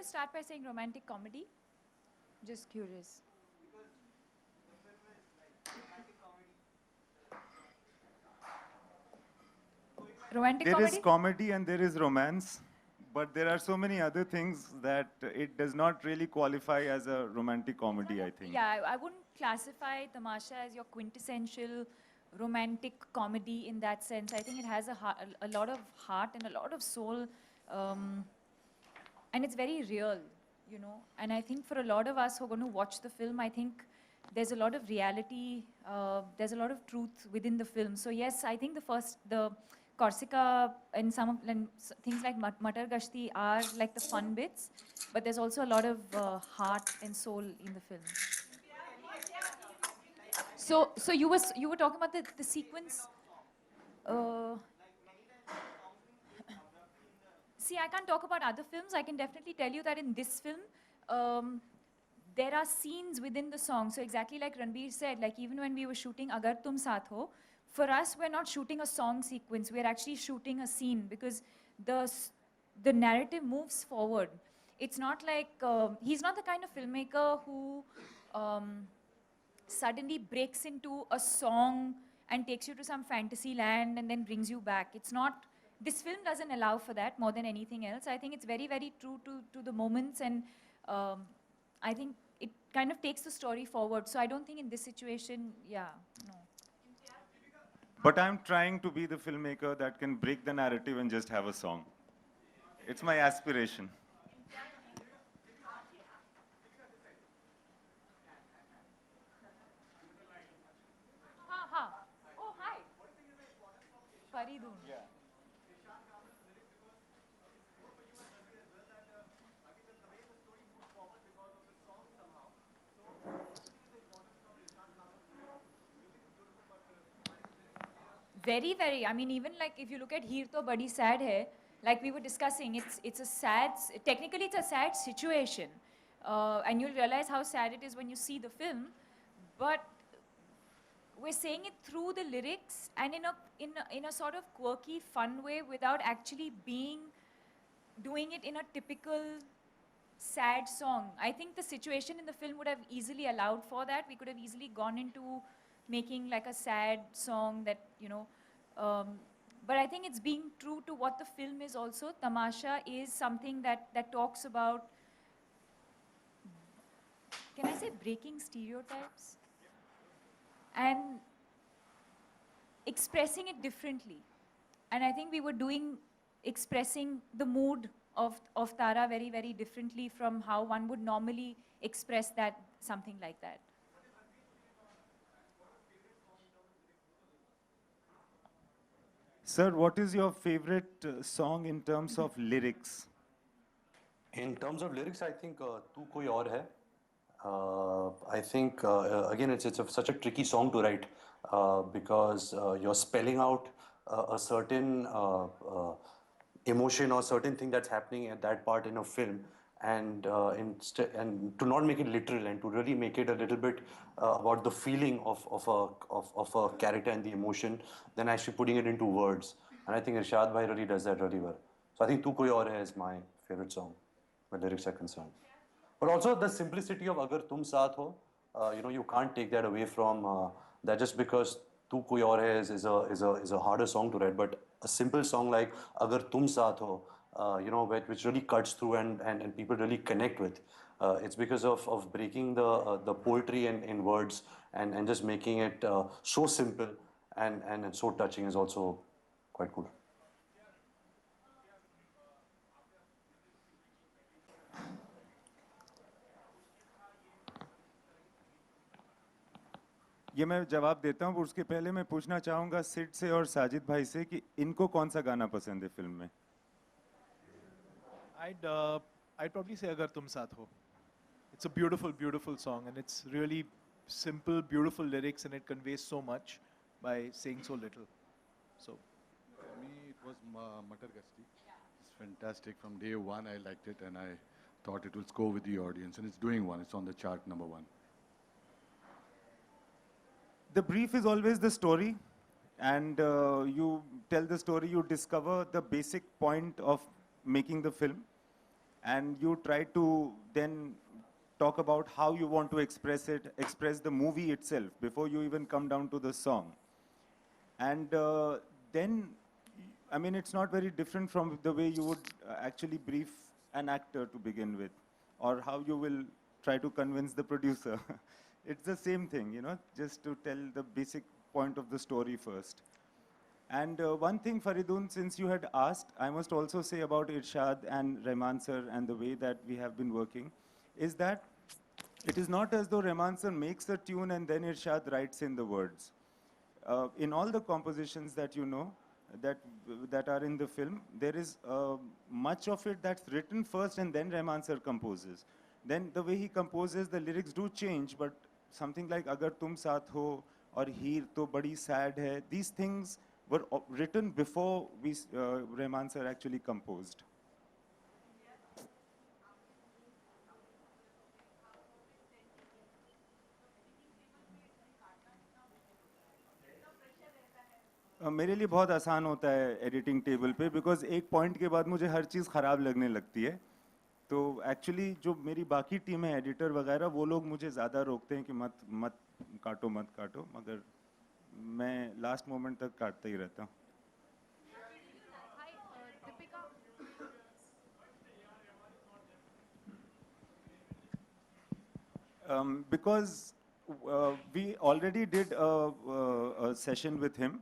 you start by saying romantic comedy? Just curious. Romantic There is comedy? comedy and there is romance, but there are so many other things that it does not really qualify as a romantic comedy, I think. Yeah, I wouldn't classify Tamasha as your quintessential romantic comedy in that sense. I think it has a lot of heart and a lot of soul, um, and it's very real, you know. And I think for a lot of us who are going to watch the film, I think there's a lot of reality, there's a lot of truth within the film. So yes, I think the Corsica and things like Matar Gashti are like the fun bits, but there's also a lot of heart and soul in the film. So you were talking about the sequence. Uh, See, I can't talk about other films. I can definitely tell you that in this film, um, there are scenes within the song. So exactly like Ranbir said, like even when we were shooting Agar Tum Saath Ho, for us, we're not shooting a song sequence. We're actually shooting a scene because the narrative moves forward. It's not like, he's not the kind of filmmaker who um, suddenly breaks into a song and takes you to some fantasy land and then brings you back. It's not, this film doesn't allow for that more than anything else. I think it's very, very true to the moments, and I think it kind of takes the story forward. So I don't think in this situation, yeah, no. But I'm trying to be the filmmaker that can break the narrative and just have a song. It's my aspiration. Ha ha. Oh, hi. Faridun. Very, very. I mean, even like if you look at Heer To Badi Sad Hai, like we were discussing, it's a sad, technically it's a sad situation. And you'll realize how sad it is when you see the film. But we're saying it through the lyrics and in a sort of quirky, fun way without actually doing it in a typical sad song. I think the situation in the film would have easily allowed for that. We could have easily gone into making like a sad song that, you know, but I think it's being true to what the film is also. Tamasha is something that talks about, can I say breaking stereotypes? And expressing it differently. And I think we were expressing the mood of Tara very, very differently from how one would normally express that, something like that. Sir, what is your favorite song in terms of lyrics? In terms of lyrics, I think "Tu Koi Aur Hai." I think again, such a tricky song to write because you're spelling out a certain emotion or certain thing that's happening at that part in a film, and and to not make it literal and to really make it a little bit about the feeling of a character and the emotion, than actually putting it into words. And I think Irshad Bhai really does that really well. So I think "Tu Koi Aur Hai" is my favorite song where lyrics are concerned. But also the simplicity of Agar Tum Saath Ho, you can't take that away from that just because Tu Koi Aur Hai is a harder song to write, but a simple song like Agar Tum Saath Ho, which really cuts through and people really connect with. It's because of breaking the poetry in words and just making it so simple and so touching is also quite cool. ये मैं जवाब देता हूँ, उसके पहले मैं पूछना चाहूँगा सिड से और साजिद भाई से कि इनको कौन सा गाना पसंद है फिल्म में? I'd probably say Agar Tum Saath Ho. It's a beautiful, beautiful song, and it's really simple, beautiful lyrics, and it conveys so much by saying so little. So, For me, it was Matar Gashti. It's fantastic. From day one, I liked it, and I thought it would score with the audience, and it's doing one. It's on the chart #1. The brief is always the story, and you tell the story, you discover the basic point of making the film. and you try to then talk about how you want to express it, express the movie itself before you even come down to the song. And then, I mean, it's not very different from the way you would actually brief an actor to begin with, or how you will try to convince the producer. It's the same thing, you know, just to tell the basic point of the story first. And one thing, Faridun, since you had asked, I must also say about Irshad and Rahman sir and the way that we have been working, is that it is not as though Rahman sir makes a tune and then Irshad writes in the words. In all the compositions that you know, that are in the film, there is much of it that's written first and then Rahman sir composes. Then the way he composes, the lyrics do change, but something like Agar Tum Saath Ho or Heer To Badi Sad Hai, these things were written before Rahman sir actually composed. मेरे लिए बहुत आसान होता है editing table पे because एक point के बाद मुझे हर चीज़ ख़राब लगने लगती है तो एक्चुअली जो मेरी बाकी टीम है एडिटर वगैरह वो लोग मुझे ज़्यादा रोकते हैं कि मत काटो मगर मैं लास्ट मोमेंट तक काटता ही रहता हूँ because we already did a session with him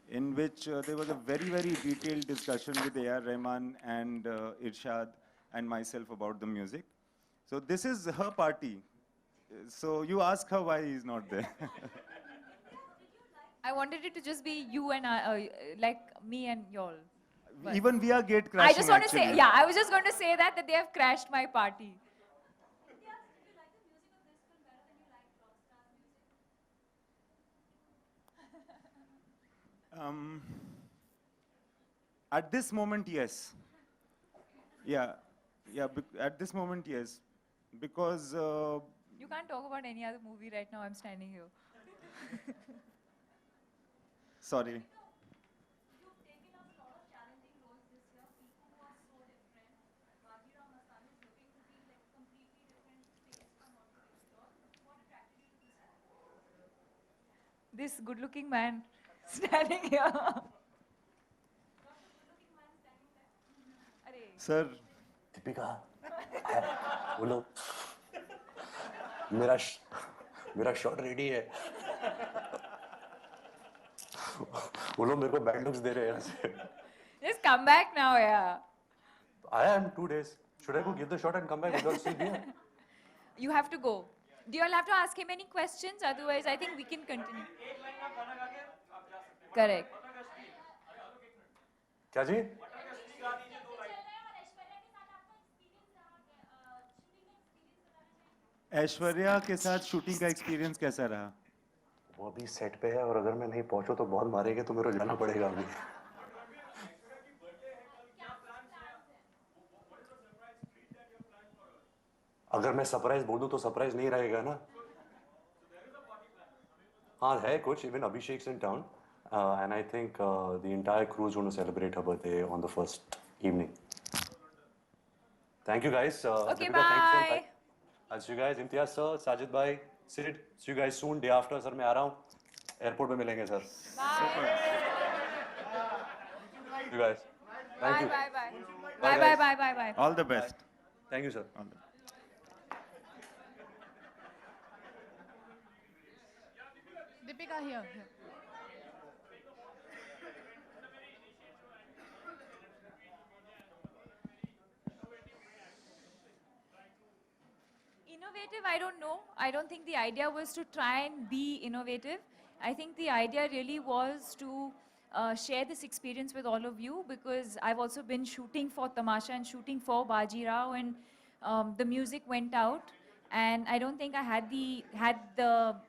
in which there was a very, very detailed discussion with A.R. Rahman and Irshad and myself about the music. So this is her party. So you ask her why he's not there. I wanted it to just be you and I, like me and y'all. But Even we are gate crashing. I just want to say, actually. yeah, I was just going to say that they have crashed my party. At this moment, yes. Yeah, at this moment, yes. Because You can't talk about any other movie right now. I'm standing here. sorry. This good-looking man standing here. Arey. Sir, Deepika बोलो मेरा shot ready है वो लोग मेरे को bad looks दे रहे हैं यहाँ से Just come back now, yeah. I am 2 days. Should I go give the shot and come back without still here? You have to go. Do you all have to ask him any questions? Otherwise, I think we can continue. Correct. क्या जी? ऐश्वर्या के साथ shooting का experience कैसा रहा? वो अभी set पे है और अगर मैं नहीं पहुंचूं तो बहुत मारेंगे तो मेरे को जाना पड़ेगा अभी अगर मैं सरप्राइज बोल दूं तो सरप्राइज नहीं रहेगा ना हाँ है कुछ even Abhishek in town and I think the entire crew is going to celebrate her birthday on the first evening. Thank you guys. Okay, Deepika, thanks for bye. I'll see you guys. Imtiaz sir, Sajid bhai, Sid, see you guys soon. Day after, sir, मैं आ रहा हूँ. Airport पे मिलेंगे sir. Bye. See you guys. Thank Bye, you. bye, bye. Bye, Bye, bye, guys. bye, bye, bye. All the best. Thank you sir. All the Deepika here. Innovative, I don't know. I don't think the idea was to try and be innovative. I think the idea really was to share this experience with all of you because I've also been shooting for Tamasha and shooting for Baji Rao and the music went out and I don't think I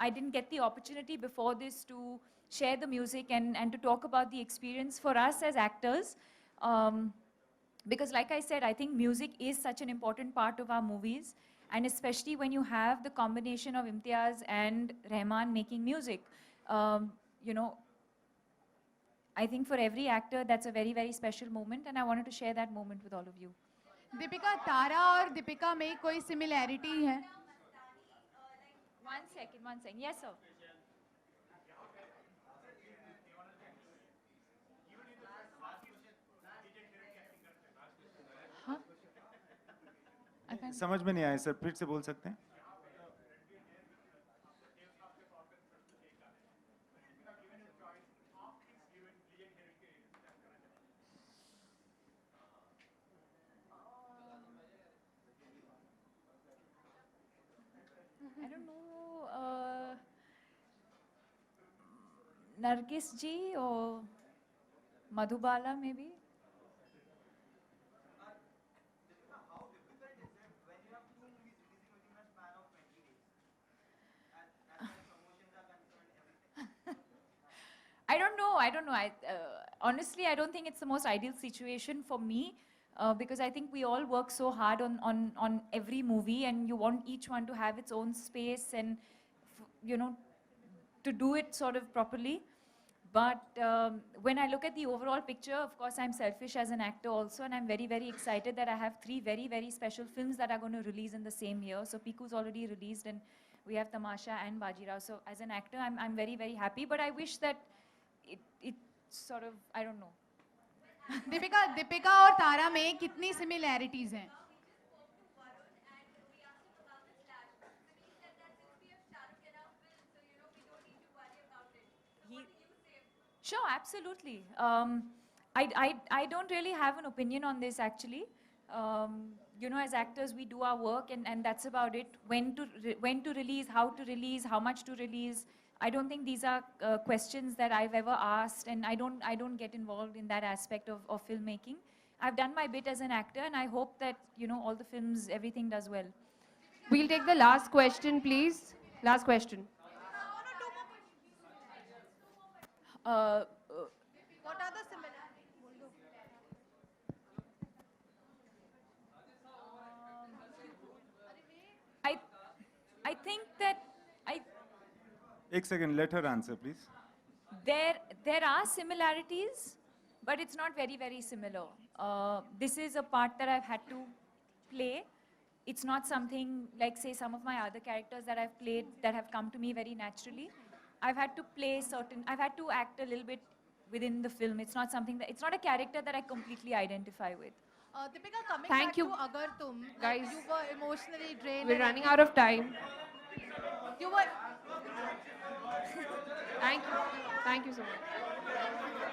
I didn't get the opportunity before this to share the music and to talk about the experience for us as actors. Because like I said, I think music is such an important part of our movies. And especially when you have the combination of Imtiaz and Rahman making music. You know, I think for every actor, that's a very, very special moment. And I wanted to share that moment with all of you. Deepika, तारा और दीपिका में कोई similarity है? 1 second, 1 second. Yes, sir. Huh? I can't. समझ में नहीं आया sir, फिर से बोल सकते हैं? I don't know. Nargis ji or Madhubala maybe. I don't know. I don't know. Honestly, I don't think it's the most ideal situation for me because I think we all work so hard on every movie, and you want each one to have its own space and you know to do it sort of properly. But when I look at the overall picture, of course, I'm selfish as an actor also, and I'm very, very excited that I have 3 very, very special films that are going to release in the same year. So Piku's already released, and we have Tamasha and Bajirao. So as an actor, I'm very, very happy. But I wish that it sort of, I don't know. Deepika और तारा में कितनी similarities हैं? Sure, absolutely. I don't really have an opinion on this actually. You know, as actors, we do our work, and that's about it. When to release, how to release, how much to release. I don't think these are questions that I've ever asked, and I don't get involved in that aspect of filmmaking. I've done my bit as an actor, and I hope that all the films, everything does well. We'll take the last question, please. Last question. Uh, What are the similarities? I think that एक second, let her answer, please. there are similarities, but it's not very, very similar. This is a part that I've had to play. It's not something like, say, some of my other characters that I've played that have come to me very naturally. I've had to act a little bit within the film. It's not a character that I completely identify with. Deepika, coming Thank back you. to Agar Tum, Guys, you were emotionally drained. We're and running out of time. You were Thank you. Thank you so much.